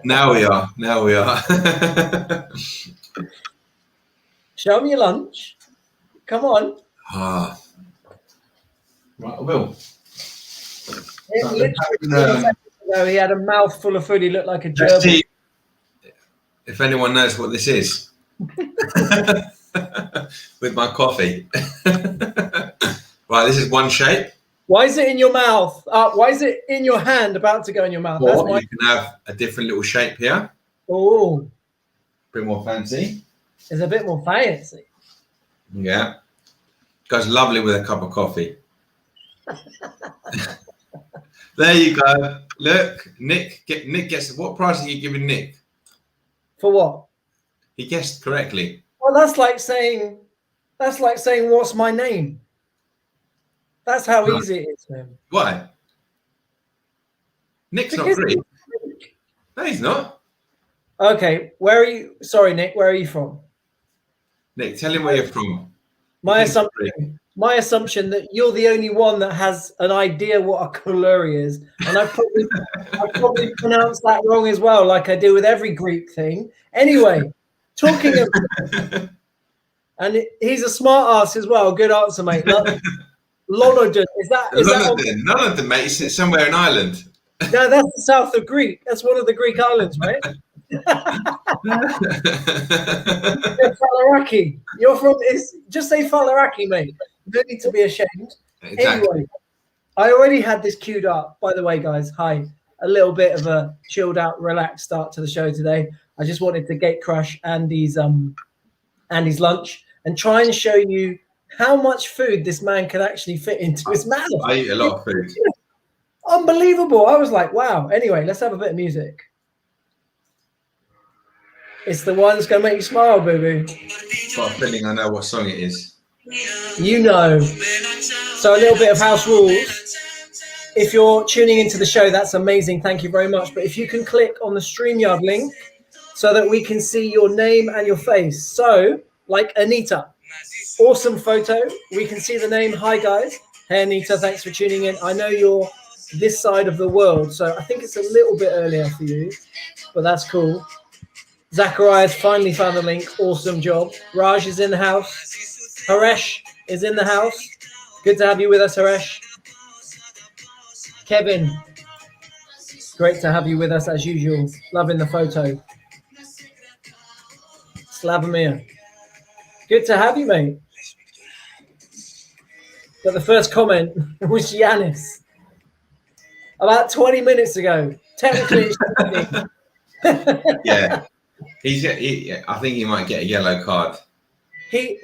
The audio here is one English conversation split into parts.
Now we are. Now we are. Show me your lunch. Come on. Ah. Right, I will. He had a mouthful of food. He looked like a Let's gerbil. see if anyone knows what this is. With my coffee. Right, this is one shape. Why is it in your mouth? Why is it in your hand about to go in your mouth? Or you can have a different little shape here. Oh. A bit more fancy. It's a bit more fancy. Yeah. Goes lovely with a cup of coffee. There you go. Look, Nick gets. What price are you giving Nick? For what? He guessed correctly. Well, that's like saying, what's my name? That's how easy it is for him. Why? Nick's Because not Greek. No, he's not. Okay, where are you? Sorry, Nick. Where are you from? Nick, tell him where you're from. My assumption that you're the only one that has an idea what a calorie is, and I probably pronounced that wrong as well, like I do with every Greek thing. Anyway, talking of, and he's a smart ass as well. Good answer, mate. Lonodon, is that none of them, mate. He sits somewhere in Ireland. No, that's the south of Greece. That's one of the Greek islands, mate. Falaraki. You're from just say Falaraki, mate. You don't need to be ashamed. Exactly. Anyway, I already had this queued up. By the way, guys, hi. A little bit of a chilled out, relaxed start to the show today. I just wanted to gate crush Andy's lunch and try and show you how much food this man can actually fit into his mouth. I eat a lot of food. Unbelievable. I was like, wow. Anyway, let's have a bit of music. It's the one that's going to make you smile, boo-boo. Got a feeling I know what song it is. You know. So a little bit of house rules. If you're tuning into the show, that's amazing. Thank you very much. But if you can click on the StreamYard link so that we can see your name and your face. So, like Anita. Awesome photo. We can see the name. Hi, guys. Hey, Anita. Thanks for tuning in. I know you're this side of the world, so I think it's a little bit earlier for you, but that's cool. Zacharias finally found the link. Awesome job. Raj is in the house. Haresh is in the house. Good to have you with us, Haresh. Kevin, great to have you with us as usual. Loving the photo. Slavomir, good to have you, mate. But the first comment was Yanis about 20 minutes ago. Technically, yeah. I think he might get a yellow card. He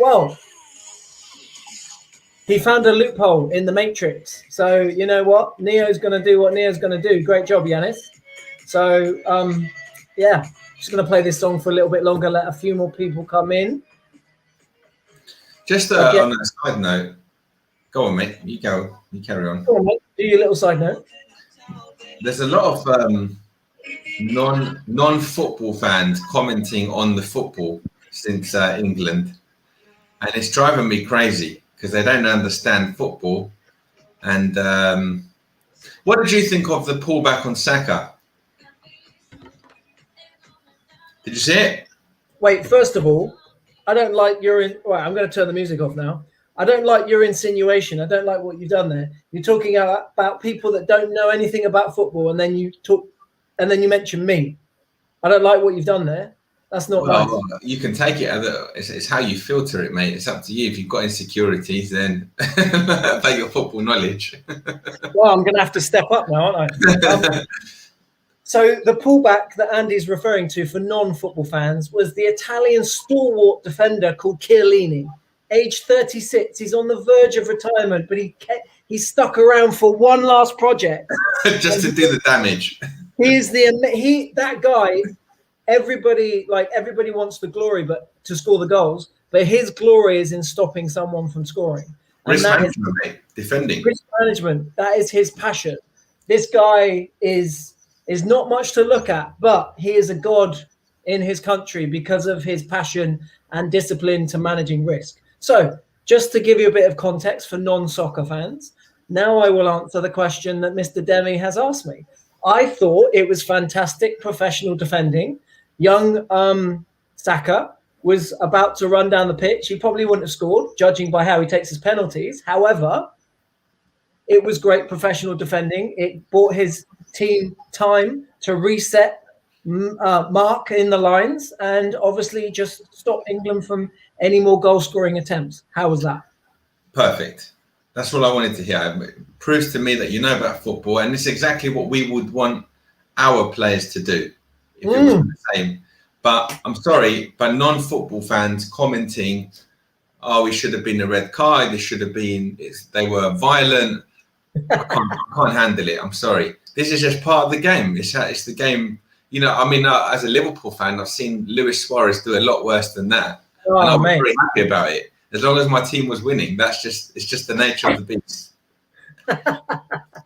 found a loophole in the Matrix. So you know what? Neo's going to do what Neo's going to do. Great job, Yanis. So yeah, just going to play this song for a little bit longer. Let a few more people come in. Just on a side note, go on, mate. You go. You carry on. Go on, mate. Do your little side note. There's a lot of non-football fans commenting on the football since England, and it's driving me crazy because they don't understand football. And what did you think of the pullback on Saka? Did you see it? Wait, first of all, I don't like your right, I'm going to turn the music off now. I don't like your insinuation. I don't like what you've done there. You're talking about people that don't know anything about football, and then you mention me. I don't like what you've done there. That's not nice. You can take it. It's how you filter it, mate. It's up to you. If you've got insecurities, then about your football knowledge. Well, I'm going to have to step up now, aren't I? So the pullback that Andy's referring to for non-football fans was the Italian stalwart defender called Chiellini, age 36. He's on the verge of retirement, but he's stuck around for one last project. Just to do the damage. That guy. Everybody wants the glory, but to score the goals. But his glory is in stopping someone from scoring. Risk management, mate. Defending. Risk management. That is his passion. This guy is not much to look at, but he is a god in his country because of his passion and discipline to managing risk. So, just to give you a bit of context for non-soccer fans, now I will answer the question that Mr. Demi has asked me. I thought it was fantastic professional defending. Young Saka was about to run down the pitch. He probably wouldn't have scored, judging by how he takes his penalties. However, it was great professional defending. It bought his team time to reset, mark in the lines, and obviously just stop England from any more goal-scoring attempts. How was that? Perfect. That's what I wanted to hear. It proves to me that you know about football, and it's exactly what we would want our players to do if it was the same. But I'm sorry, but non-football fans commenting, "Oh, it should have been a red card. It should have been. They were violent." I can't handle it. I'm sorry. This is just part of the game. It's the game. You know, I mean, as a Liverpool fan, I've seen Luis Suarez do a lot worse than that, and I was very happy about it. As long as my team was winning, it's just the nature of the beast.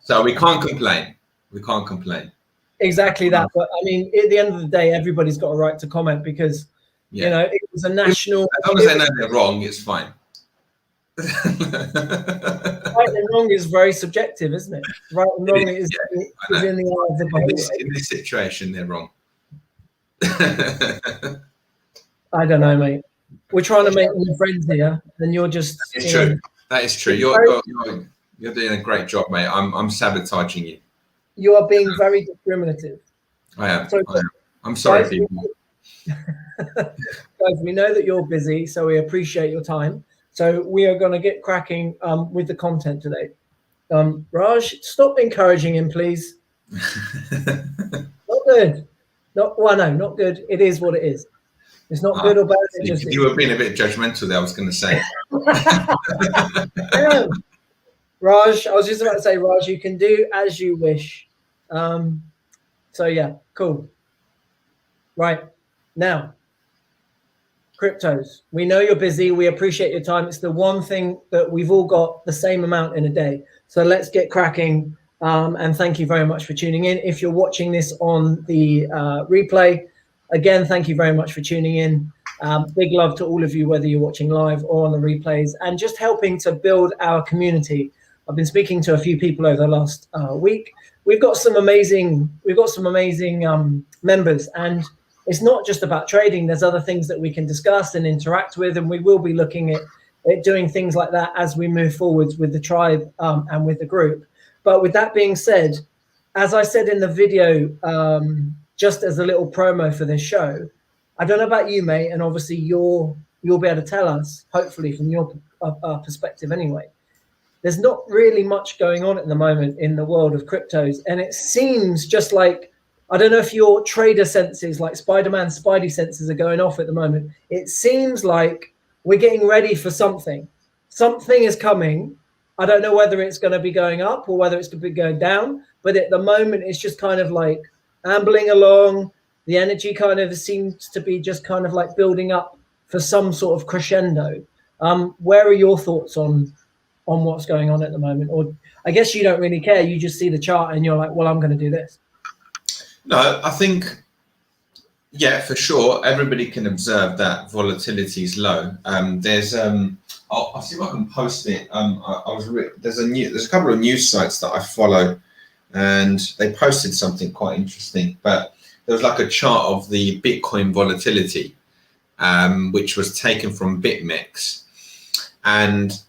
So we can't complain. We can't complain. Exactly that. But I mean, at the end of the day, everybody's got a right to comment because you know it was a national. As long as they know they're wrong, it's fine. Right and wrong is very subjective, isn't it? Right and wrong is in the eye of the beholder. In this situation, they're wrong. I don't know, mate. We're trying to make new friends here, and you're just. It's true. That is true. You're doing a great job, mate. I'm sabotaging you. You are being very discriminative. I am. I'm sorry, people. Guys, we know that you're busy, so we appreciate your time. So we are going to get cracking with the content today. Raj, stop encouraging him, please. Not good. Not good. It is what it is. It's not good or bad. You were being a bit judgmental there, I was going to say. Raj, I was just about to say, Raj, you can do as you wish. So yeah, cool. Right, now, cryptos. We know you're busy. We appreciate your time. It's the one thing that we've all got the same amount in a day. So let's get cracking. And thank you very much for tuning in. If you're watching this on the replay, again, thank you very much for tuning in. Big love to all of you, whether you're watching live or on the replays, and just helping to build our community. I've been speaking to a few people over the last week. We've got some amazing members, and it's not just about trading. There's other things that we can discuss and interact with, and we will be looking at doing things like that as we move forwards with the tribe and with the group. But with that being said, as I said in the video, just as a little promo for this show, I don't know about you, mate, and obviously you'll be able to tell us, hopefully from your perspective anyway. There's not really much going on at the moment in the world of cryptos, and it seems just like, I don't know if your trader senses, like Spider-Man's Spidey senses, are going off at the moment. It seems like we're getting ready for something. Something is coming. I don't know whether it's going to be going up or whether it's going to be going down, but at the moment it's just kind of like ambling along. The energy kind of seems to be just kind of like building up for some sort of crescendo. Where are your thoughts on what's going on at the moment? Or I guess you don't really care. You just see the chart and you're like, well, I'm going to do this. No, I think, yeah, for sure. Everybody can observe that volatility is low. There's, I'll see if I can post it. There's a couple of news sites that I follow, and they posted something quite interesting. But there was like a chart of the Bitcoin volatility, which was taken from BitMEX, and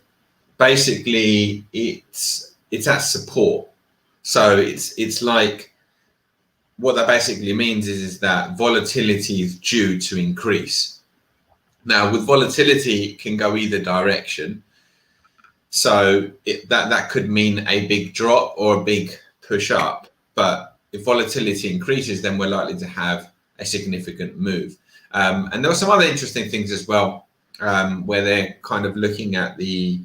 basically it's at support. So it's like, what that basically means is that volatility is due to increase. Now, with volatility, it can go either direction. So that could mean a big drop or a big push up. But if volatility increases, then we're likely to have a significant move. And there were some other interesting things as well, where they're kind of looking at the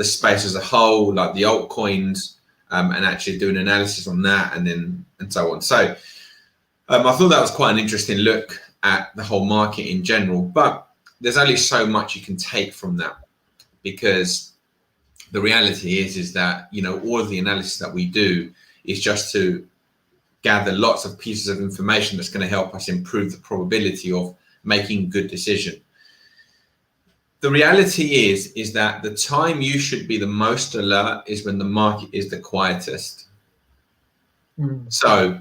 space as a whole, like the altcoins, and actually doing analysis on that, and so on. So I thought that was quite an interesting look at the whole market in general. But there's only so much you can take from that, because the reality is that, you know, all of the analysis that we do is just to gather lots of pieces of information that's going to help us improve the probability of making good decision. The reality is that the time you should be the most alert is when the market is the quietest. So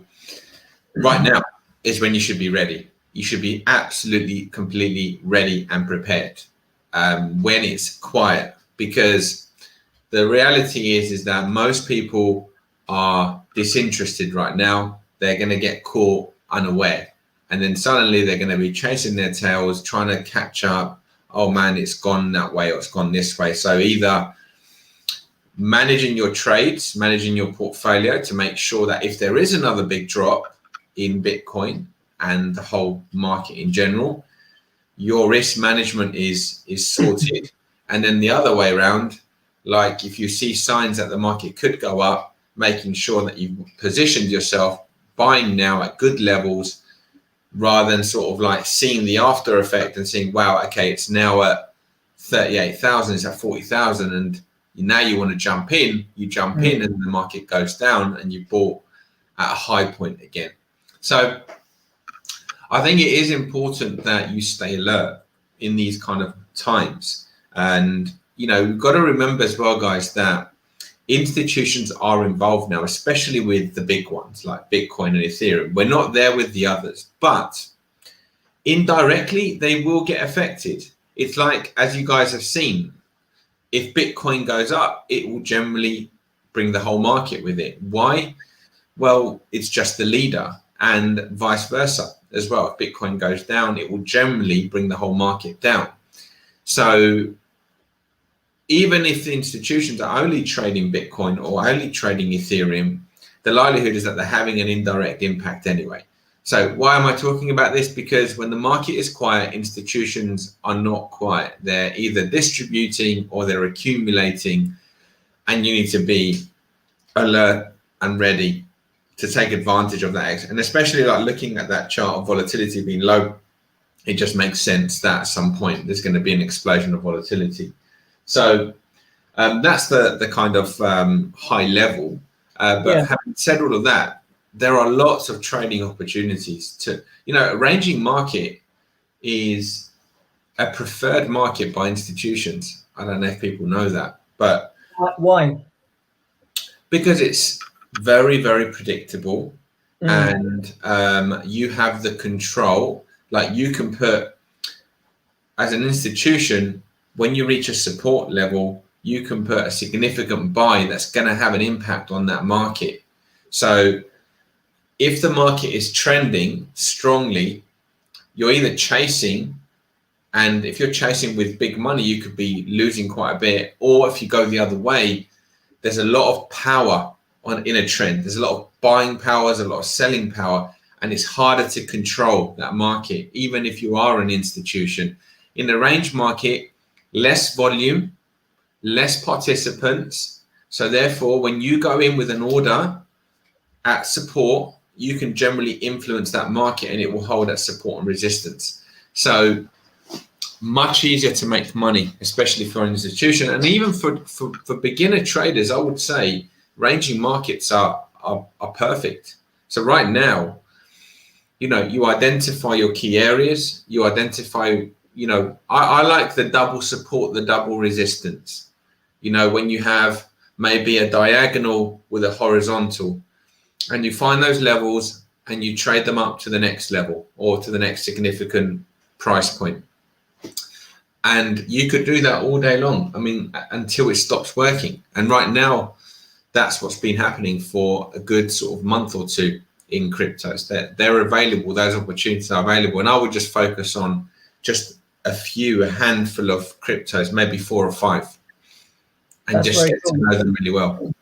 right now is when you should be ready. You should be absolutely, completely ready and prepared when it's quiet, because the reality is that most people are disinterested right now. They're going to get caught unaware, and then suddenly they're going to be chasing their tails, trying to catch up. Oh man, it's gone that way or it's gone this way. So either managing your trades, managing your portfolio to make sure that if there is another big drop in Bitcoin and the whole market in general, your risk management is sorted. And then the other way around, like if you see signs that the market could go up, making sure that you've positioned yourself, buying now at good levels, rather than sort of like seeing the after effect and seeing, wow, okay, it's now at 38,000, it's at 40,000, and now you want to jump in, you jump in and the market goes down and you bought at a high point again. So I think it is important that you stay alert in these kind of times. And, you know, we've got to remember as well, guys, that institutions are involved now, especially with the big ones like Bitcoin and Ethereum. We're not there with the others, but indirectly, they will get affected. It's like, as you guys have seen, if Bitcoin goes up, it will generally bring the whole market with it. Why? Well, it's just the leader, and vice versa as well. If Bitcoin goes down, it will generally bring the whole market down. So even if the institutions are only trading Bitcoin or only trading Ethereum, the likelihood is that they're having an indirect impact anyway. So why am I talking about this? Because when the market is quiet, institutions are not quiet. They're either distributing or they're accumulating, and you need to be alert and ready to take advantage of that. And especially like looking at that chart of volatility being low, it just makes sense that at some point there's going to be an explosion of volatility. So that's the kind of high level. But having said all of that, there are lots of trading opportunities to, you know, a ranging market is a preferred market by institutions. I don't know if people know that, but why? Because it's very, very predictable, and you have the control. Like you can put, as an institution, when you reach a support level, you can put a significant buy that's going to have an impact on that market. So if the market is trending strongly, you're either chasing, and if you're chasing with big money, you could be losing quite a bit. Or if you go the other way, there's a lot of power in a trend. There's a lot of buying power, there's a lot of selling power, and it's harder to control that market, even if you are an institution. In the range market, less volume, less participants. So therefore, when you go in with an order at support, you can generally influence that market and it will hold at support and resistance. So much easier to make money, especially for an institution. And even for beginner traders, I would say ranging markets are perfect. So right now, you know, you identify your key areas, you identify, you know, I like the double support, the double resistance. You know, when you have maybe a diagonal with a horizontal, and you find those levels and you trade them up to the next level or to the next significant price point. And you could do that all day long. I mean, until it stops working. And right now, that's what's been happening for a good sort of month or two in cryptos. They're available, those opportunities are available. And I would just focus on just a handful of cryptos, maybe 4 or 5, and that's just get to know them really well.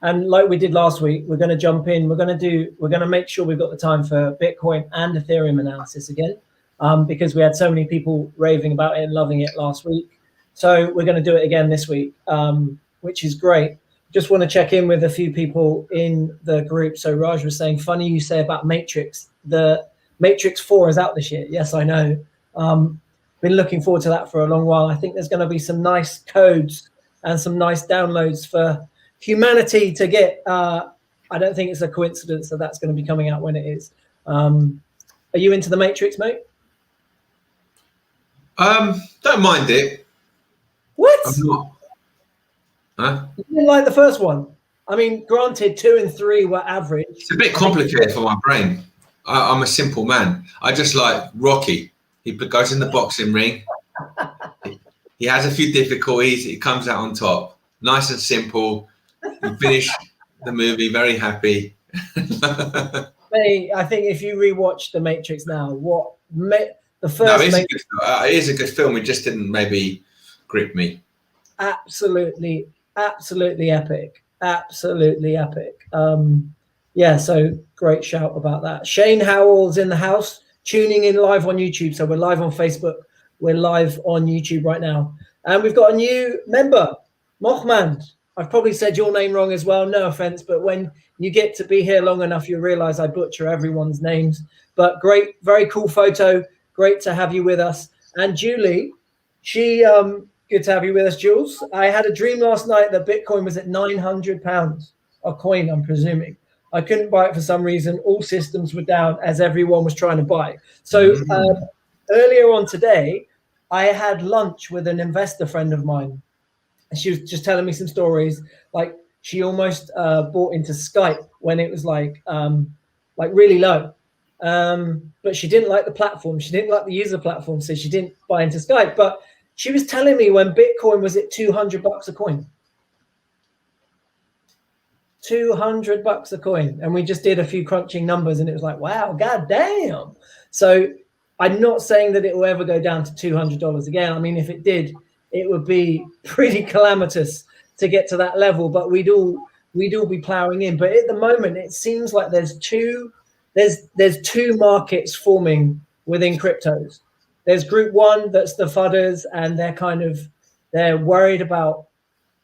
And like we did last week, we're going to jump in. We're going to make sure we've got the time for Bitcoin and Ethereum analysis again, because we had so many people raving about it and loving it last week. So we're going to do it again this week, which is great. Just want to check in with a few people in the group. So Raj was saying, funny you say about Matrix. The Matrix 4 is out this year. Yes, I know. Been looking forward to that for a long while. I think there's going to be some nice codes and some nice downloads for humanity to get. I don't think it's a coincidence that that's going to be coming out when it is. Are you into the Matrix, mate? Don't mind it. What? I'm not. Huh? You didn't like the first one? I mean, granted, 2 and 3 were average. It's a bit complicated for my brain. I'm a simple man. I just like Rocky. He goes in the boxing ring. He has a few difficulties. He comes out on top. Nice and simple. You finish the movie very happy. Mate, I think if you rewatch The Matrix now, the first No, it is a good film. It just didn't maybe grip me. Absolutely epic. Absolutely epic. Yeah, so great shout about that. Shane Howell's in the house, tuning in live on YouTube. So we're live on Facebook. We're live on YouTube right now. And we've got a new member, Mohmand. I've probably said your name wrong as well. No offense, but when you get to be here long enough, you realize I butcher everyone's names. But great, very cool photo. Great to have you with us. And Julie, good to have you with us, Jules. I had a dream last night that Bitcoin was at £900 a coin, I'm presuming. I couldn't buy it for some reason. All systems were down as everyone was trying to buy. So earlier on today, I had lunch with an investor friend of mine. She was just telling me some stories. Like she almost bought into Skype when it was like really low. But she didn't like the platform. She didn't like the user platform, so she didn't buy into Skype. But she was telling me when Bitcoin was at $200 a coin. $200 a coin. And we just did a few crunching numbers and it was like, wow, god damn. So I'm not saying that it will ever go down to $200 again. I mean, if it did, it would be pretty calamitous to get to that level, but we'd all be plowing in. But at the moment, it seems like there's two markets forming within cryptos. There's group one, that's the fudders, and they're worried about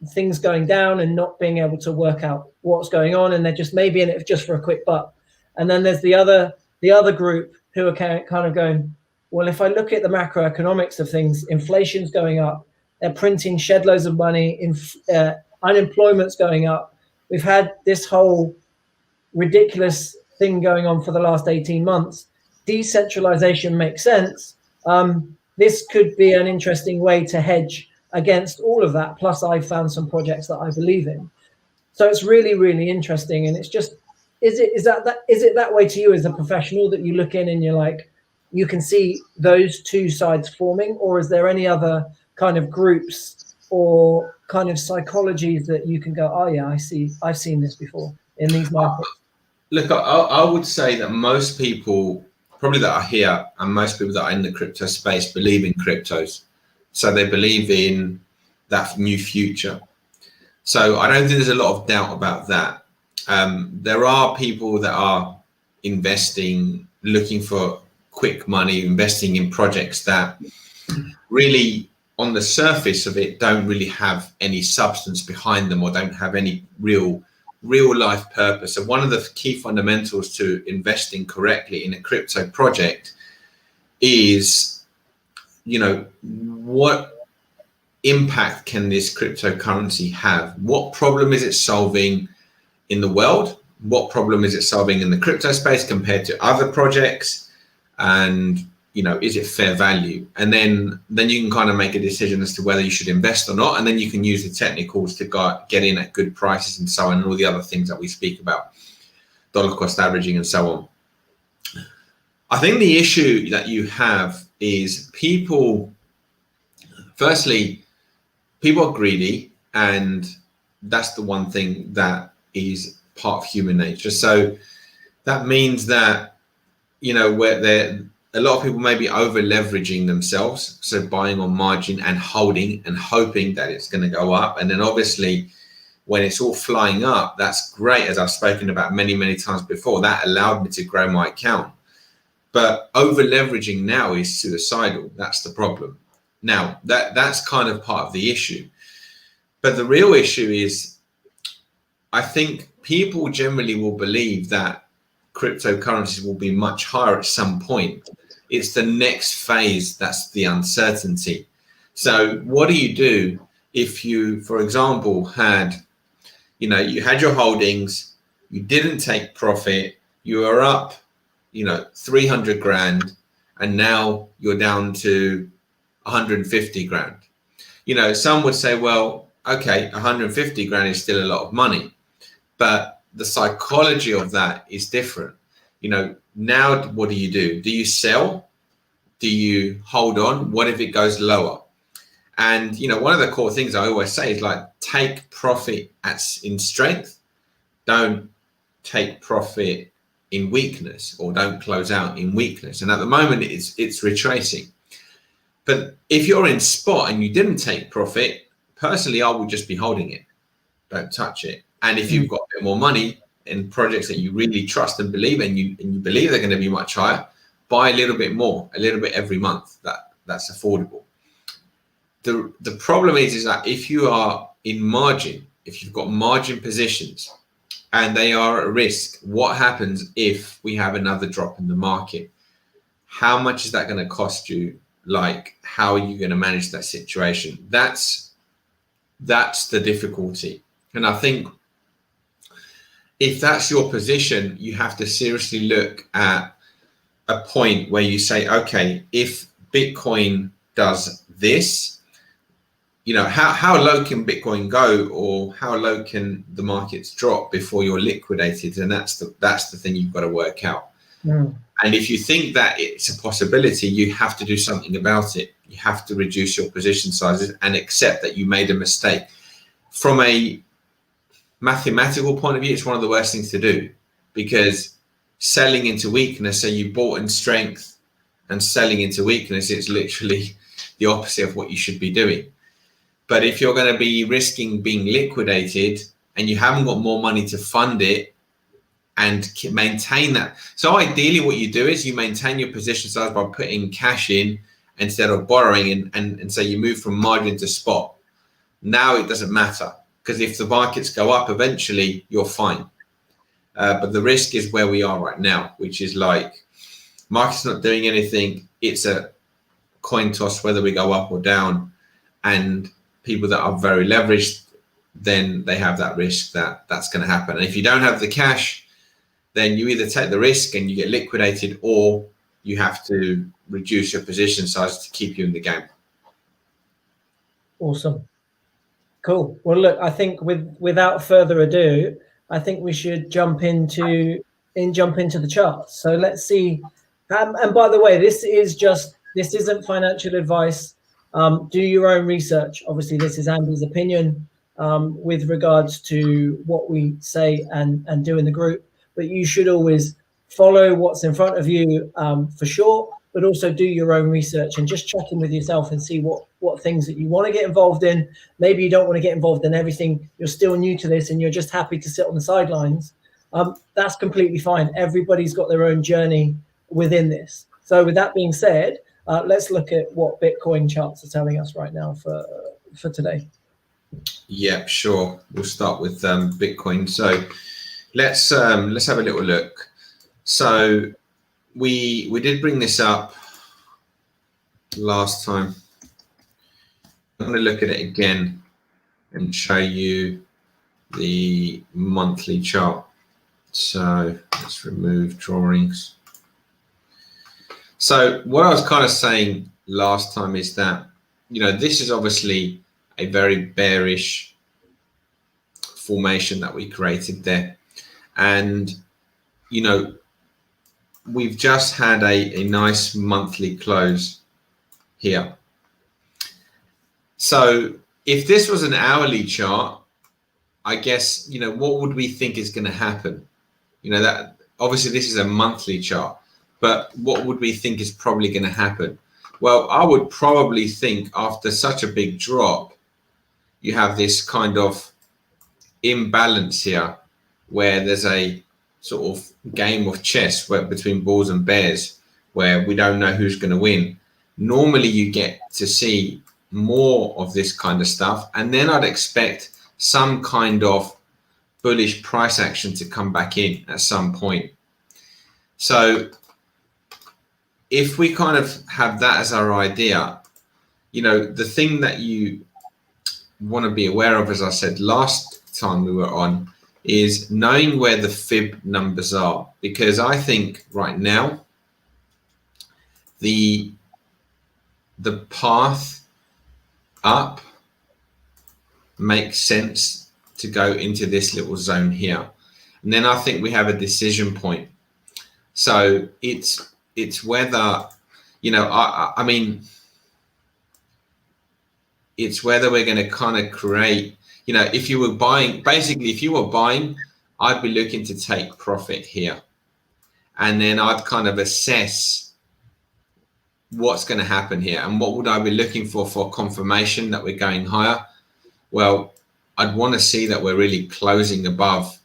things going down and not being able to work out what's going on, and they're just maybe in it just for a quick buck. And then there's the other group who are kind of going, well, if I look at the macroeconomics of things, inflation's going up, they're printing shed loads of money, unemployment's going up. We've had this whole ridiculous thing going on for the last 18 months. Decentralization makes sense. This could be an interesting way to hedge against all of that. Plus, I've found some projects that I believe in. So it's really, really interesting. And it's just, is it that way to you as a professional that you look in and you're like, you can see those two sides forming, or is there any other kind of groups or kind of psychologies that you can go, oh yeah, I've seen this before in these markets? Look, I would say that most people probably that are here and most people that are in the crypto space believe in cryptos. So they believe in that new future. So I don't think there's a lot of doubt about that. There are people that are investing, looking for quick money, investing in projects that really on the surface of it don't really have any substance behind them or don't have any real life purpose. And one of the key fundamentals to investing correctly in a crypto project is, what impact can this cryptocurrency have? What problem is it solving in the world? What problem is it solving in the crypto space compared to other projects? And is it fair value? And then you can kind of make a decision as to whether you should invest or not. And then you can use the technicals to get in at good prices and so on, and all the other things that we speak about, dollar cost averaging and so on. I think the issue that you have is people are greedy, and that's the one thing that is part of human nature. So that means that, where a lot of people may be over leveraging themselves, so buying on margin and holding and hoping that it's going to go up. And then obviously when it's all flying up, that's great. As I've spoken about many, many times before, that allowed me to grow my account. But over leveraging now is suicidal. That's the problem. Now that's kind of part of the issue. But the real issue is, I think people generally will believe that cryptocurrencies will be much higher at some point. It's the next phase that's the uncertainty. So what do you do if you, for example, you had your holdings, you didn't take profit, you were up, 300 grand, and now you're down to 150 grand. Some would say, well, okay, 150 grand is still a lot of money. but the psychology of that is different. Now what do? Do you sell? Do you hold on? What if it goes lower? And one of the core things I always say is take profit in strength. Don't take profit in weakness, or don't close out in weakness. And at the moment it's retracing. But if you're in spot and you didn't take profit, personally, I would just be holding it. Don't touch it. And if you've got a bit more money in projects that you really trust and believe, and you believe they're going to be much higher, buy a little bit more, a little bit every month. That's affordable. The problem is that if you are in margin, if you've got margin positions and they are at risk, what happens if we have another drop in the market? How much is that going to cost you? How are you going to manage that situation? That's the difficulty. And I think if that's your position, you have to seriously look at a point where you say, okay, if Bitcoin does this, how low can Bitcoin go, or how low can the markets drop before you're liquidated? And that's the thing you've got to work out. And if you think that it's a possibility, you have to do something about it. You have to reduce your position sizes and accept that you made a mistake. From a mathematical point of view, it's one of the worst things to do, because selling into weakness, so you bought in strength and selling into weakness, it's literally the opposite of what you should be doing. But if you're going to be risking being liquidated and you haven't got more money to fund it and maintain that. So ideally what you do is you maintain your position size by putting cash in instead of borrowing, and so you move from margin to spot. Now it doesn't matter, because if the markets go up eventually, you're fine. But the risk is where we are right now, which is market's not doing anything. It's a coin toss whether we go up or down. And people that are very leveraged, then they have that risk that's going to happen. And if you don't have the cash, then you either take the risk and you get liquidated, or you have to reduce your position size to keep you in the game. Awesome. Cool. Well, look, I think without further ado, I think we should jump into the charts. So let's see. And by the way, this isn't financial advice. Do your own research. Obviously, this is Andy's opinion with regards to what we say and do in the group. But you should always follow what's in front of you for sure, but also do your own research and just check in with yourself and see what things that you want to get involved in. Maybe you don't want to get involved in everything. You're still new to this and you're just happy to sit on the sidelines. That's completely fine. Everybody's got their own journey within this. So with that being said, let's look at what Bitcoin charts are telling us right now for today. Yeah, sure. We'll start with Bitcoin. So let's have a little look. So we did bring this up last time. I'm going to look at it again and show you the monthly chart. So let's remove drawings. So what I was kind of saying last time is that, this is obviously a very bearish formation that we created there. And, we've just had a nice monthly close here. So if this was an hourly chart, I guess, what would we think is going to happen? That obviously this is a monthly chart, but what would we think is probably going to happen? Well, I would probably think after such a big drop, you have this kind of imbalance here where there's a sort of game of chess between bulls and bears where we don't know who's going to win. Normally you get to see more of this kind of stuff, and then I'd expect some kind of bullish price action to come back in at some point. So if we kind of have that as our idea, the thing that you want to be aware of, as I said last time we were on, is knowing where the fib numbers are, because I think right now the path up makes sense to go into this little zone here. And then I think we have a decision point. So it's whether, you know, I mean, it's whether we're going to kind of create, you know, if you were buying, basically, if you were buying, I'd be looking to take profit here. And then I'd kind of assess what's going to happen here. And what would I be looking for confirmation that we're going higher? Well, I'd want to see that we're really closing above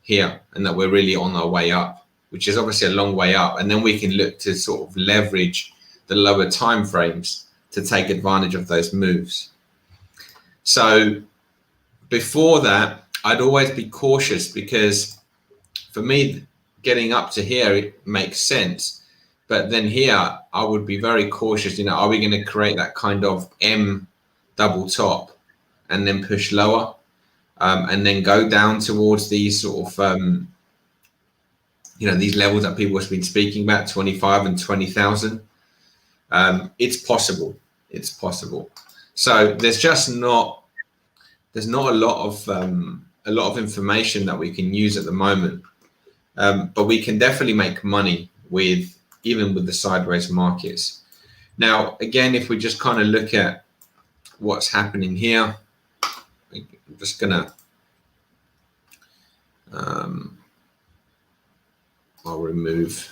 here and that we're really on our way up, which is obviously a long way up. And then we can look to sort of leverage the lower time frames to take advantage of those moves. So before that, I'd always be cautious, because for me, getting up to here, it makes sense. But then here, I would be very cautious. You know, are we going to create that kind of M double top and then push lower and then go down towards these sort of, you know, these levels that people have been speaking about, 25 and 20,000? It's possible. It's possible. So there's just not, there's not a lot of information that we can use at the moment. But we can definitely make money with, even with the sideways markets. Now, again, if we just kind of look at what's happening here, I'm just gonna, I'll remove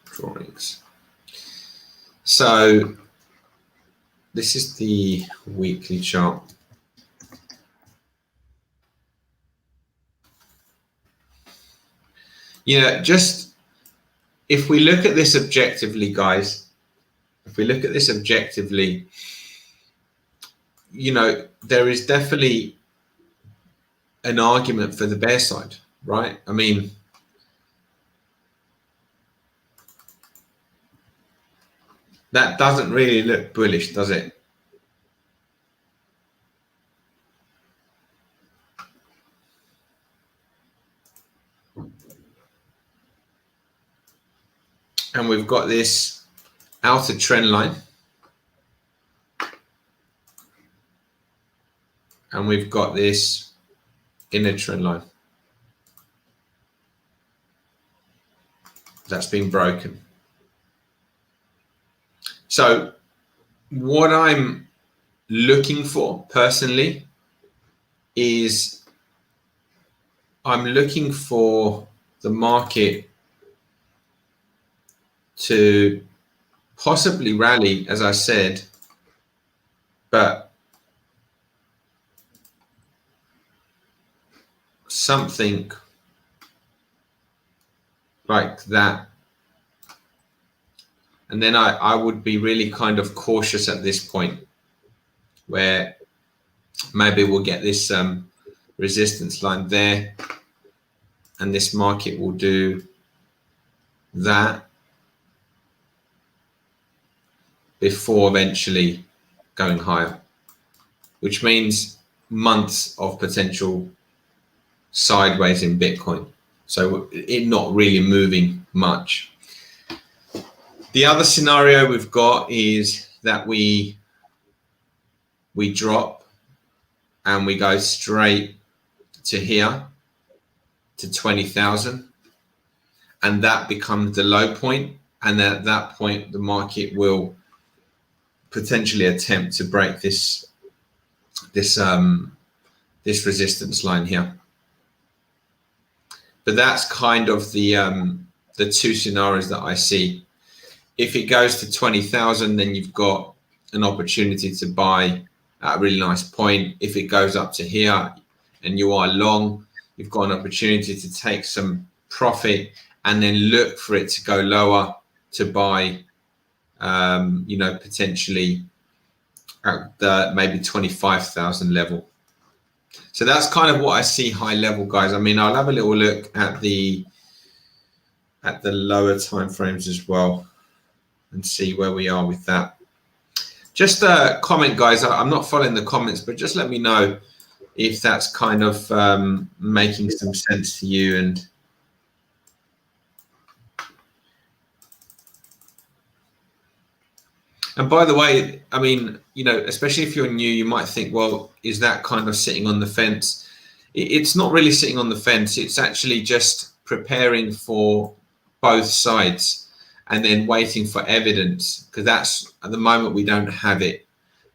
drawings. So this is the weekly chart. You know, just if we look at this objectively, guys, if we look at this objectively, you know, there is definitely an argument for the bear side, right? I mean, that doesn't really look bullish, does it? And we've got this outer trend line. And we've got this inner trend line. That's been broken. So what I'm looking for personally is I'm looking for the market to possibly rally, as I said, but something like that. And then I would be really kind of cautious at this point, where maybe we'll get this resistance line there, and this market will do that before eventually going higher, which means months of potential sideways in Bitcoin. So it not really moving much. The other scenario we've got is that we drop and we go straight to here to 20,000, and that becomes the low point. And then at that point, the market will potentially attempt to break this resistance line here. But that's kind of the two scenarios that I see. If it goes to 20,000, then you've got an opportunity to buy at a really nice point. If it goes up to here and you are long, you've got an opportunity to take some profit and then look for it to go lower to buy, you know, potentially at the maybe 25,000 level. So that's kind of what I see high level, guys. I mean, I'll have a little look at the lower time frames as well and see where we are with that. Just a comment, guys. I'm not following the comments, but just let me know if that's kind of making some sense to you. And And by the way, I mean, you know, especially if you're new, you might think, well, is that kind of sitting on the fence? It's not really sitting on the fence. It's actually just preparing for both sides and then waiting for evidence, because that's, at the moment, we don't have it.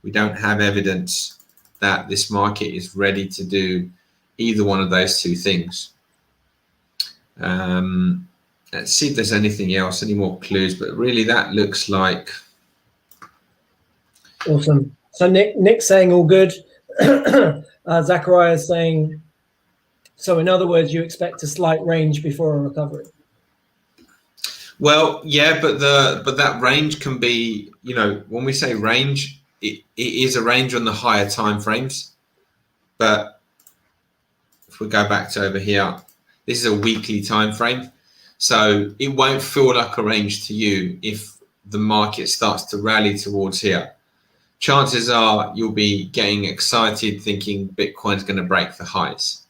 We don't have evidence that this market is ready to do either one of those two things. Let's see if there's anything else, any more clues, but really that looks like. Awesome. So Nick's saying all good. Zachariah is saying, so in other words, you expect a slight range before a recovery. Well, yeah, but that range can be, you know, when we say range, it is a range on the higher time frames. But if we go back to over here, this is a weekly time frame, so it won't feel like a range to you if the market starts to rally towards here. Chances are you'll be getting excited thinking Bitcoin's going to break the highs.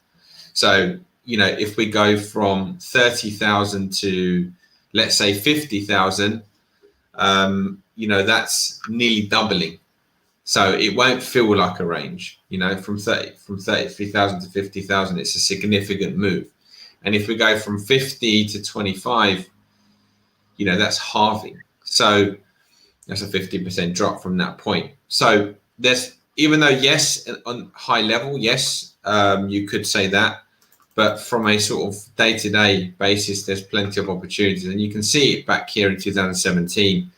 So, you know, if we go from 30,000 to, let's say, 50,000, you know, that's nearly doubling. So it won't feel like a range, you know, from 33,000 to 50,000, it's a significant move. And if we go from 50 to 25, you know, that's halving. So that's a 50% drop from that point. So there's, even though, yes, on high level, yes, you could say that, but from a sort of day-to-day basis, there's plenty of opportunities. And you can see it back here in 2017.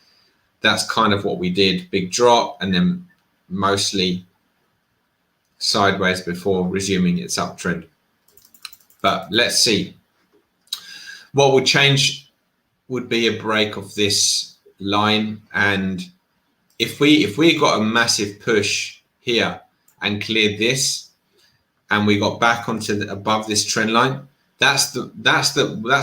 That's kind of what we did, big drop, and then mostly sideways before resuming its uptrend. But let's see. What would change would be a break of this line, and if we got a massive push here and cleared this, and we got back onto above this trend line, that's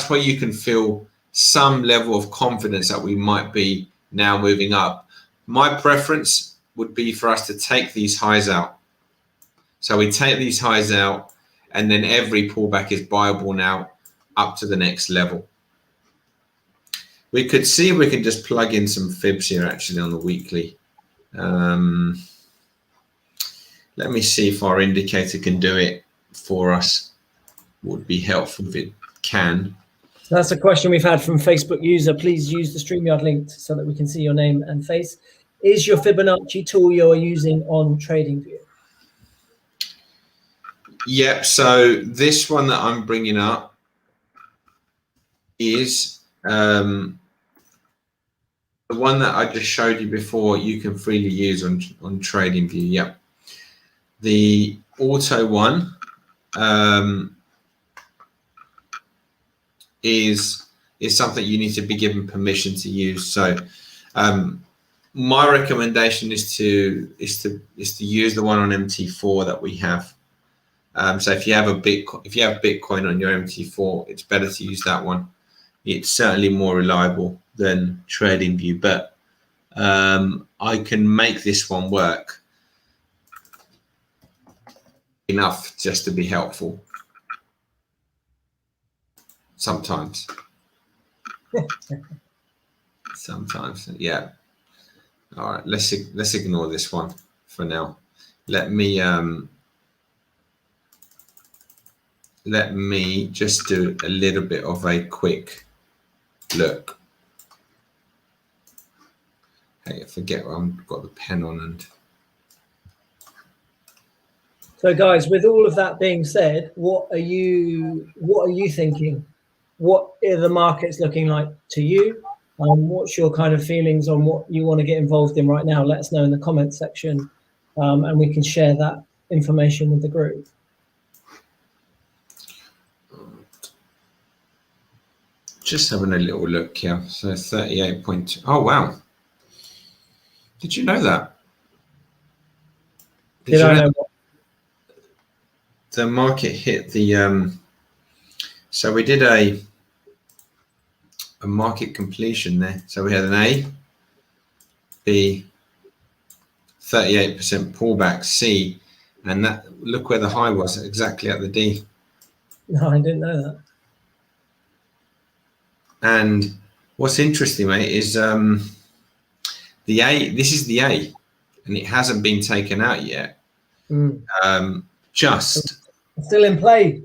where you can feel some level of confidence that we might be now moving up. My preference would be for us to take these highs out. So we take these highs out, and then every pullback is buyable now up to the next level. We could see if we can just plug in some fibs here actually on the weekly. Let me see if our indicator can do it for us. Would be helpful if it can. So that's a question we've had from Facebook user. Please use the StreamYard link so that we can see your name and face. Is your Fibonacci tool you're using on TradingView? Yep, so this one that I'm bringing up is the one that I just showed you before. You can freely use on TradingView. Yep. The auto one is something you need to be given permission to use. So my recommendation is to use the one on MT4 that we have. So if you have Bitcoin on your MT4, it's better to use that one. It's certainly more reliable than TradingView, but I can make this one work enough just to be helpful sometimes. Sometimes, yeah. All right, let's ignore this one for now. Let me just do a little bit of a quick look. Hey, I forget I've got the pen on. And so guys, with all of that being said, what are you thinking? What are the markets looking like to you? What's your kind of feelings on what you want to get involved in right now? Let us know in the comment section, and we can share that information with the group. Just having a little look here. So 38.2. Oh, wow. Did you know that? Did I know what? The market hit the so we did a market completion there. So we had an A, B, 38% pullback, C, and that, look where the high was, exactly at the D. No, I didn't know that. And what's interesting, mate, is This is the A, and it hasn't been taken out yet. Just still in play.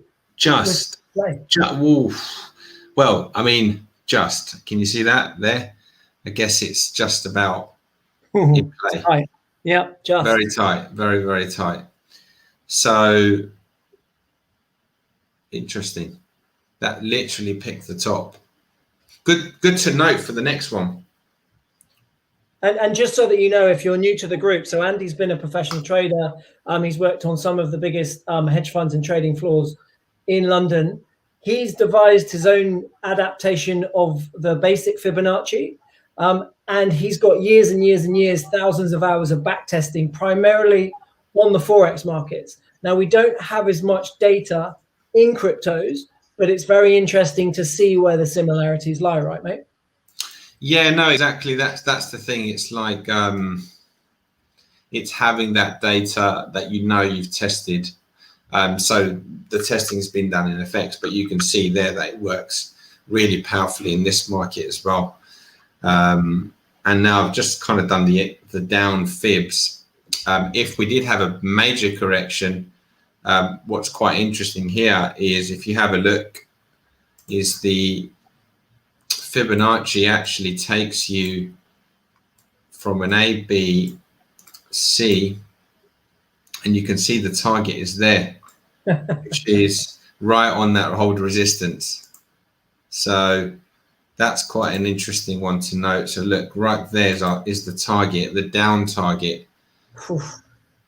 Well, I mean, just. Can you see that there? I guess it's just about in play. Tight. Yeah, just. Very tight. Very, very tight. So interesting. That literally picked the top. Good to note for the next one. And just so that you know, if you're new to the group, so Andy's been a professional trader. He's worked on some of the biggest hedge funds and trading floors in London. He's devised his own adaptation of the basic Fibonacci. And he's got years and years and years, thousands of hours of back testing, primarily on the Forex markets. Now, we don't have as much data in cryptos, but it's very interesting to see where the similarities lie, right, mate? Yeah, no, exactly. That's the thing. It's like it's having that data that you've tested. So the testing has been done in FX, but you can see there that it works really powerfully in this market as well. And now I've just kind of done the down fibs. If we did have a major correction, what's quite interesting here is if you have a look, is the Fibonacci actually takes you from an A, B, C, and you can see the target is there, which is right on that hold resistance. So that's quite an interesting one to note. So look, right there is the target, the down target,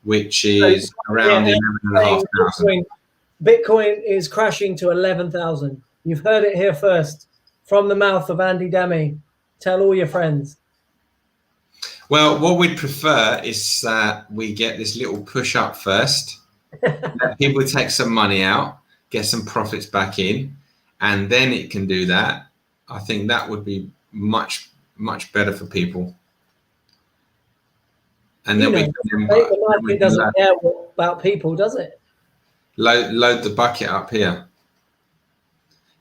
which is around 11,500. Bitcoin is crashing to 11,000. You've heard it here first from the mouth of Andy Demi. Tell all your friends. Well, what we'd prefer is that we get this little push up first, let people take some money out, get some profits back in, and then it can do that. I think that would be much, much better for people. And then the market doesn't care about people, does it? Load the bucket up here.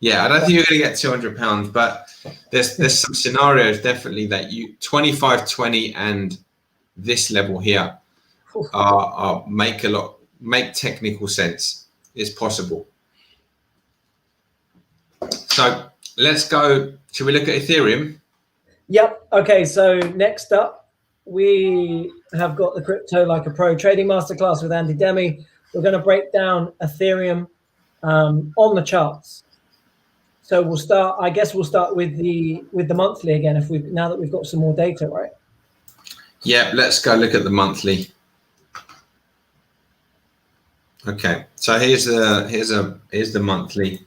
Yeah, I don't think you're going to get £200, but there's some scenarios definitely that 25.20 and this level here make technical sense. It's possible. So let's go. Should we look at Ethereum? Yep. Okay. So next up, we have got the Crypto Like a Pro trading masterclass with Andy Demi. We're going to break down Ethereum on the charts. So we'll start. I guess we'll start with the monthly again. Now that we've got some more data, right? Yeah. Let's go look at the monthly. Okay. So here's the monthly.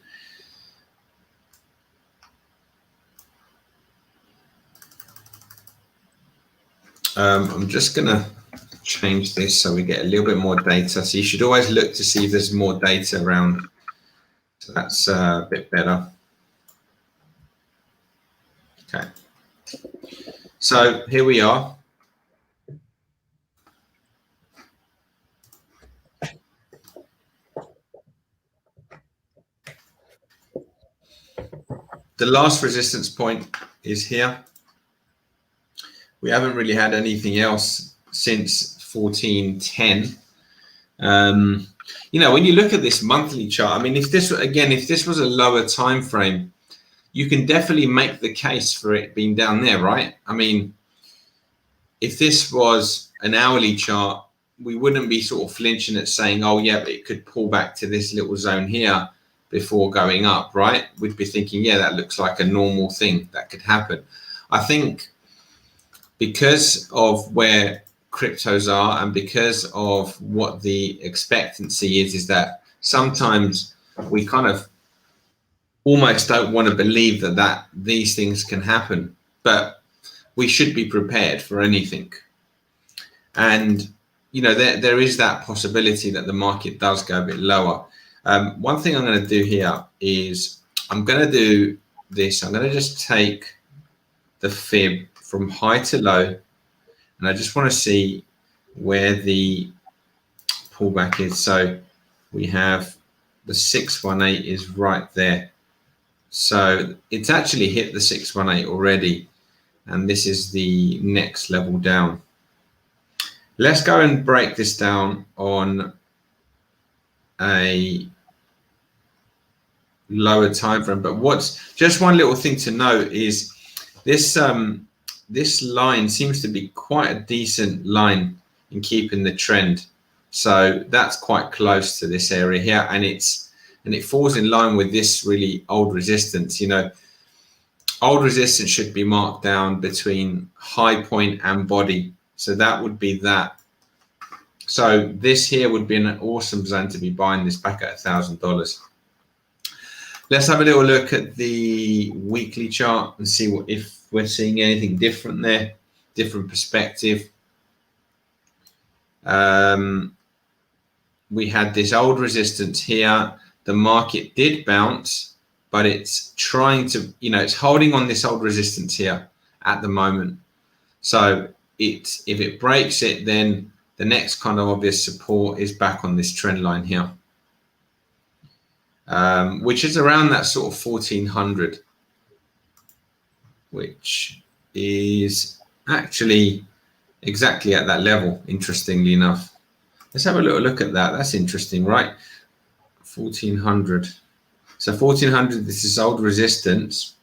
I'm just gonna change this so we get a little bit more data. So you should always look to see if there's more data around. So that's a bit better. Okay. So here we are. The last resistance point is here. We haven't really had anything else since 1410. When you look at this monthly chart, I mean, if this was a lower time frame, you can definitely make the case for it being down there, right? I mean, if this was an hourly chart, we wouldn't be sort of flinching at saying, oh yeah, but it could pull back to this little zone here before going up, right? We'd be thinking, yeah, that looks like a normal thing that could happen. I think because of where cryptos are and because of what the expectancy is that sometimes we kind of almost don't want to believe that these things can happen, but we should be prepared for anything. And there is that possibility that the market does go a bit lower. One thing I'm going to do here is I'm going to do this. I'm going to just take the fib from high to low, and I just want to see where the pullback is. So we have the 618 is right there. So it's actually hit the 618 already. and this is the next level down. Let's go and break this down on a lower time frame. But what's just one little thing to note is this this line seems to be quite a decent line in keeping the trend. So that's quite close to this area here, and it falls in line with this really old resistance. You know, old resistance should be marked down between high point and body. So that would be that. So this here would be an awesome zone to be buying this back at $1,000. Let's have a little look at the weekly chart and see if we're seeing anything different there, different perspective. We had this old resistance here. The market did bounce, but it's trying to, you know, it's holding on this old resistance here at the moment. So if it breaks it, then the next kind of obvious support is back on this trend line here, which is around that sort of 1400, which is actually exactly at that level, interestingly enough. Let's have a little look at that. That's interesting, right? 1400. So 1400, this is old resistance.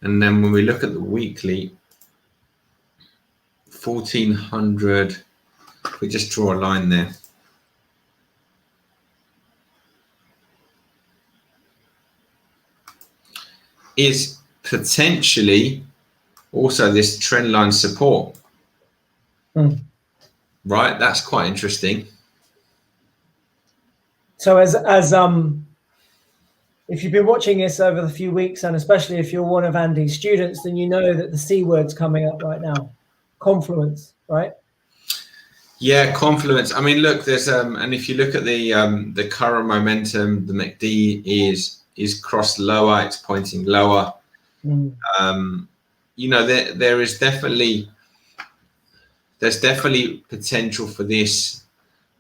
And then when we look at the weekly, 1400, we just draw a line there. Is potentially also this trend line support. Right, that's quite interesting. So as if you've been watching this over the few weeks, and especially if you're one of Andy's students, then you know that the C word's coming up right now. Confluence, right? Yeah, confluence. I mean, look, there's and if you look at the current momentum, the MACD is crossed lower, it's pointing lower. You know, there's definitely potential for this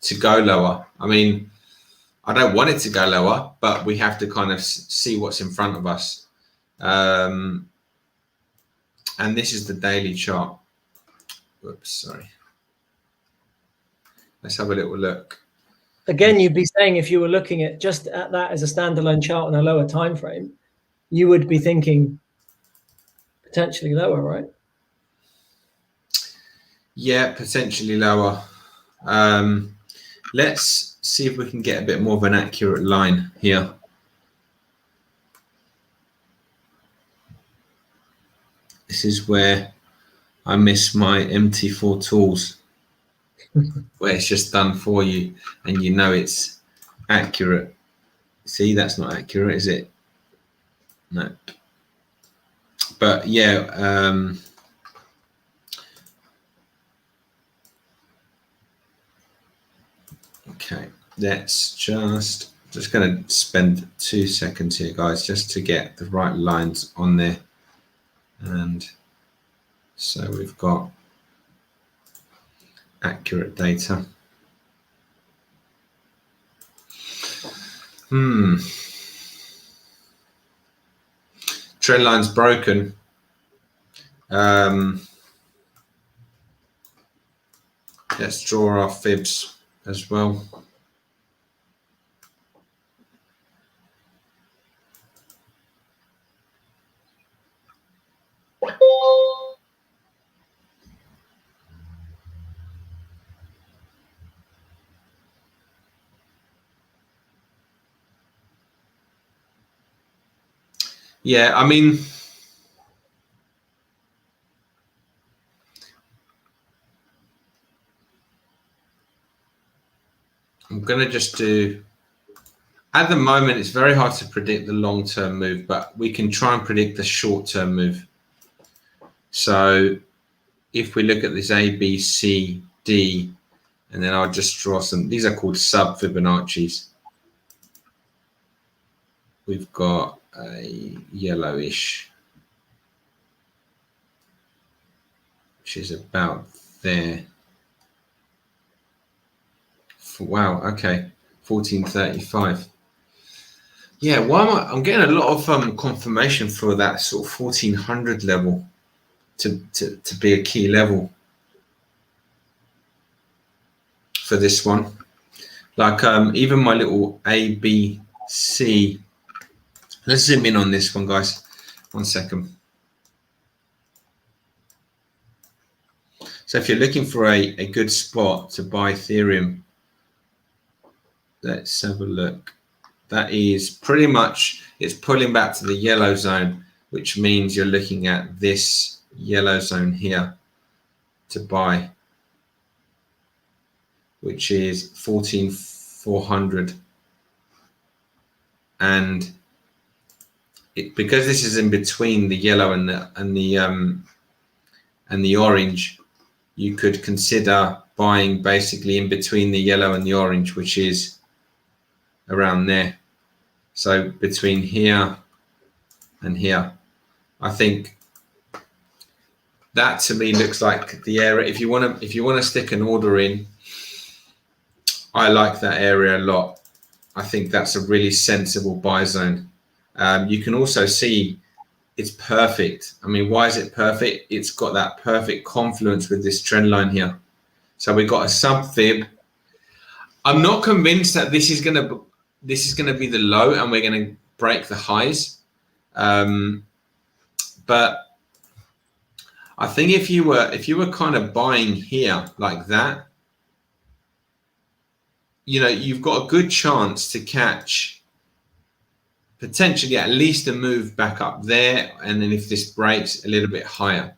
to go lower. I mean, I don't want it to go lower, but we have to kind of see what's in front of us. And this is the daily chart. Whoops, sorry. Let's have a little look. Again, you'd be saying, if you were looking at just at that as a standalone chart on a lower time frame, you would be thinking potentially lower, right? Yeah, potentially lower. Let's see if we can get a bit more of an accurate line here. This is where I miss my MT4 tools, where it's just done for you and you know it's accurate. See, that's not accurate, is it? No. But yeah, okay, let's just going to spend 2 seconds here, guys, just to get the right lines on there. And so we've got accurate data. Trend line's broken. Let's draw our fibs as well. Yeah, I mean, I'm going to just do, at the moment, it's very hard to predict the long-term move, but we can try and predict the short-term move. So if we look at this A, B, C, D, and then I'll just draw some, these are called sub-Fibonacci's. We've got a yellowish, which is about there. Wow, okay, 1435. Yeah, why am I'm getting a lot of confirmation for that sort of 1400 level to be a key level for this one. Like even my little A, B, C. Let's zoom in on this one, guys. 1 second. So if you're looking for a good spot to buy Ethereum, let's have a look. That is pretty much, it's pulling back to the yellow zone, which means you're looking at this yellow zone here to buy, which is 14,400. And because this is in between the yellow and the orange, you could consider buying basically in between the yellow and the orange, which is around there. So between here and here, I think that to me looks like the area. If you want to stick an order in, I like that area a lot. I think that's a really sensible buy zone. You can also see it's perfect. I mean, why is it perfect? It's got that perfect confluence with this trend line here. So we've got a sub fib. I'm not convinced that this is going to be the low and we're going to break the highs. But I think if you were kind of buying here like that, you know, you've got a good chance to catch potentially at least a move back up there, and then if this breaks, a little bit higher.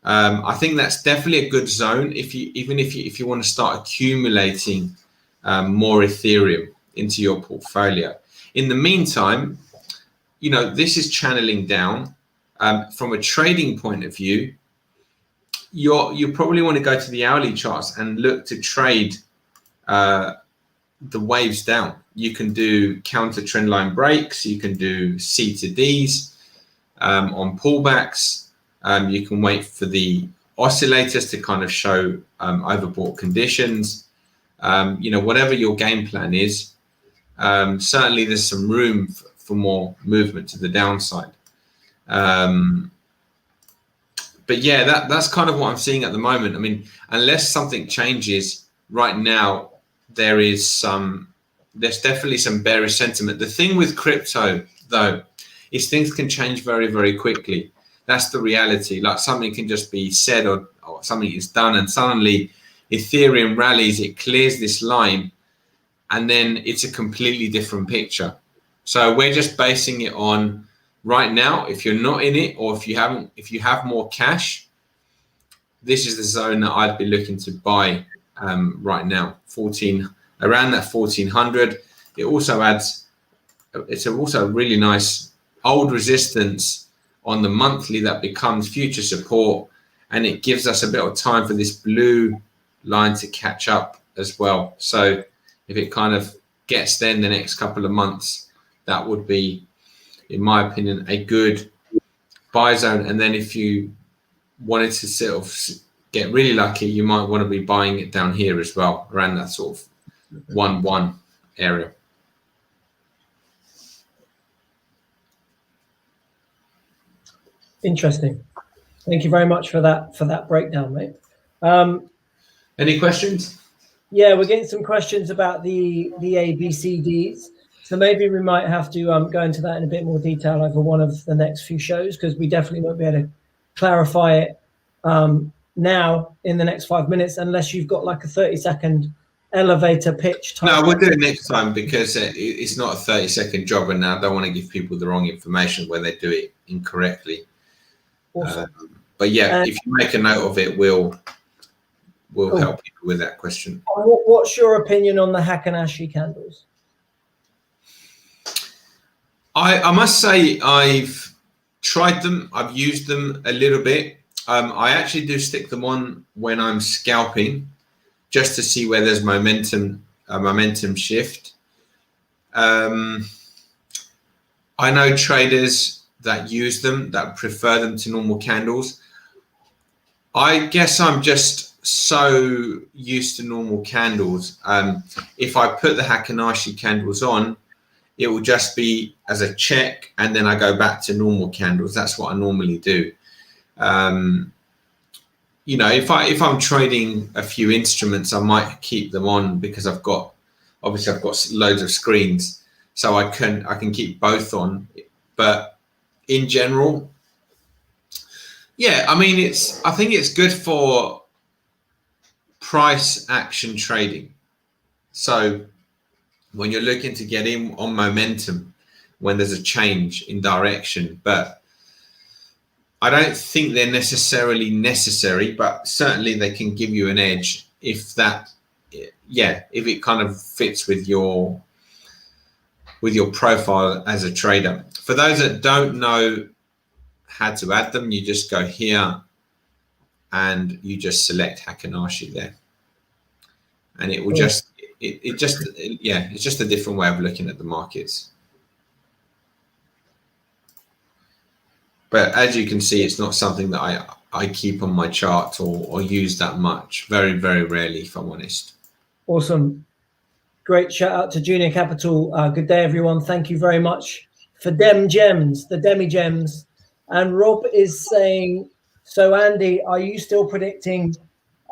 I think that's definitely a good zone if you want to start accumulating more Ethereum into your portfolio. In the meantime, you know, this is channeling down. From a trading point of view, you probably want to go to the hourly charts and look to trade the waves down. You can do counter trend line breaks. You can do C to Ds on pullbacks. You can wait for the oscillators to kind of show overbought conditions. You know, whatever your game plan is, certainly there's some room for more movement to the downside. But yeah, that's kind of what I'm seeing at the moment. I mean, unless something changes right now, there's definitely some bearish sentiment. The thing with crypto, though, is things can change very, very quickly. That's the reality. Like something can just be said or something is done, and suddenly Ethereum rallies, it clears this line, and then it's a completely different picture. So we're just basing it on right now. If you're not in it, or if you have more cash, this is the zone that I'd be looking to buy right now. Around that 1400. It also adds, it's also a really nice old resistance on the monthly that becomes future support, and it gives us a bit of time for this blue line to catch up as well. So if it kind of gets there in the next couple of months, that would be, in my opinion, a good buy zone. And then if you wanted to sort of get really lucky, you might want to be buying it down here as well, around that sort of 1-1 area. Interesting. Thank you very much for that breakdown, mate. Any questions? Yeah, we're getting some questions about the ABCDs. So maybe we might have to go into that in a bit more detail over one of the next few shows, because we definitely won't be able to clarify it now in the next 5 minutes, unless you've got like a 30-second elevator pitch. No, we'll do it next time, because it's not a 30-second job, and I don't want to give people the wrong information where they do it incorrectly. Awesome. But yeah, if you make a note of it, we'll cool. help people with that question. What's your opinion on the Hakanashi candles? I must say I've tried them. I've used them a little bit. I actually do stick them on when I'm scalping, just to see where there's momentum shift. I know traders that use them, that prefer them to normal candles. I guess I'm just so used to normal candles. If I put the Hakanashi candles on, it will just be as a check, and then I go back to normal candles. That's what I normally do. You know, if I'm trading a few instruments, I might keep them on because I've got loads of screens, so I can keep both on. But in general, yeah, I mean, I think it's good for price action trading. So when you're looking to get in on momentum, when there's a change in direction, but I don't think they're necessarily necessary, but certainly they can give you an edge if it kind of fits with your profile as a trader. For those that don't know how to add them, you just go here and you just select Hakanashi there, and it will it's just a different way of looking at the markets. But as you can see, it's not something that I keep on my chart or use that much. Very, very rarely, if I'm honest. Awesome. Great shout out to Junior Capital. Good day, everyone. Thank you very much for the Demi Gems. And Rob is saying, so Andy, are you still predicting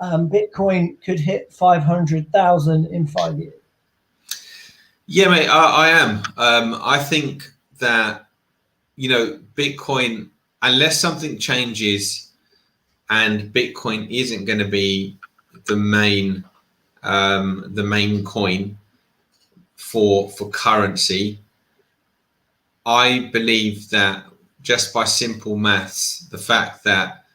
Bitcoin could hit 500,000 in 5 years? Yeah, mate, I am. I think that, you know, Bitcoin, unless something changes and Bitcoin isn't going to be the main coin for currency, I believe that just by simple maths, the fact that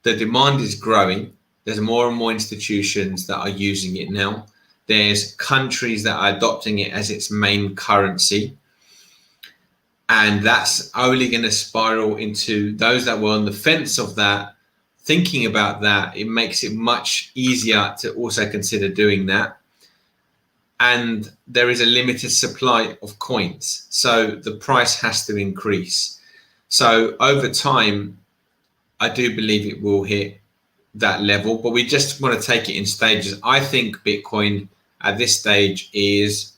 the demand is growing, there's more and more institutions that are using it now. There's countries that are adopting it as its main currency. And that's only going to spiral into those that were on the fence of that, thinking about that. It makes it much easier to also consider doing that. And there is a limited supply of coins, so the price has to increase. So over time, I do believe it will hit that level, but we just want to take it in stages. I think Bitcoin at this stage is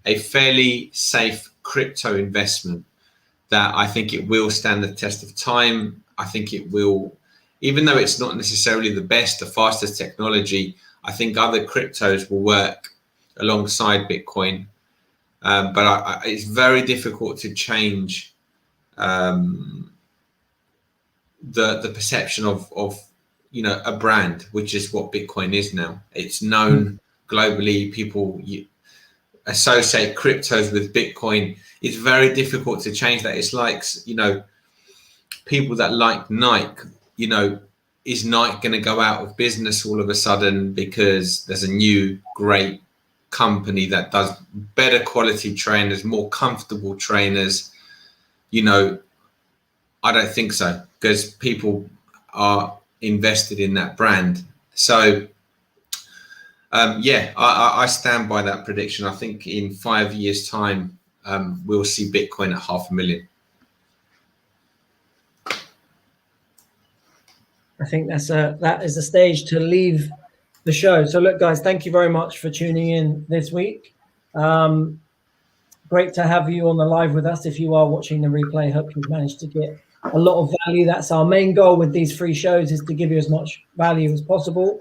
a fairly safe crypto investment that I think it will stand the test of time. I think it will, even though it's not necessarily the best, the fastest technology, I think other cryptos will work alongside Bitcoin. But it's very difficult to change the perception of you know, a brand, which is what Bitcoin is now. It's known globally. People associate cryptos with Bitcoin. It's very difficult to change that. It's like, you know, people that like Nike, you know, is Nike going to go out of business all of a sudden because there's a new great company that does better quality trainers, more comfortable trainers? You know, I don't think so, because people are invested in that brand. So I stand by that prediction. I think in 5 years' time, we'll see Bitcoin at 500,000. I think that is a stage to leave the show. So look, guys, thank you very much for tuning in this week. Great to have you on the live with us. If you are watching the replay, hope you've managed to get a lot of value. That's our main goal with these free shows, is to give you as much value as possible.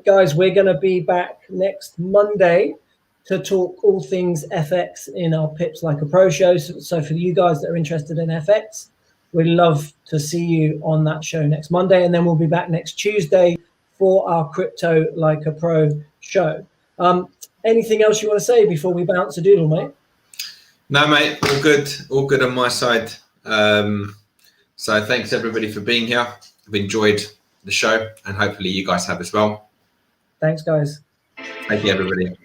Guys, we're going to be back next Monday to talk all things FX in our Pips Like a Pro show. So for you guys that are interested in FX, we'd love to see you on that show next Monday. And then we'll be back next Tuesday for our Crypto Like a Pro show. Anything else you want to say before we bounce a doodle, mate? No, mate, all good on my side. So thanks everybody for being here. I've enjoyed the show, and hopefully you guys have as well. Thanks, guys. Thank you, everybody.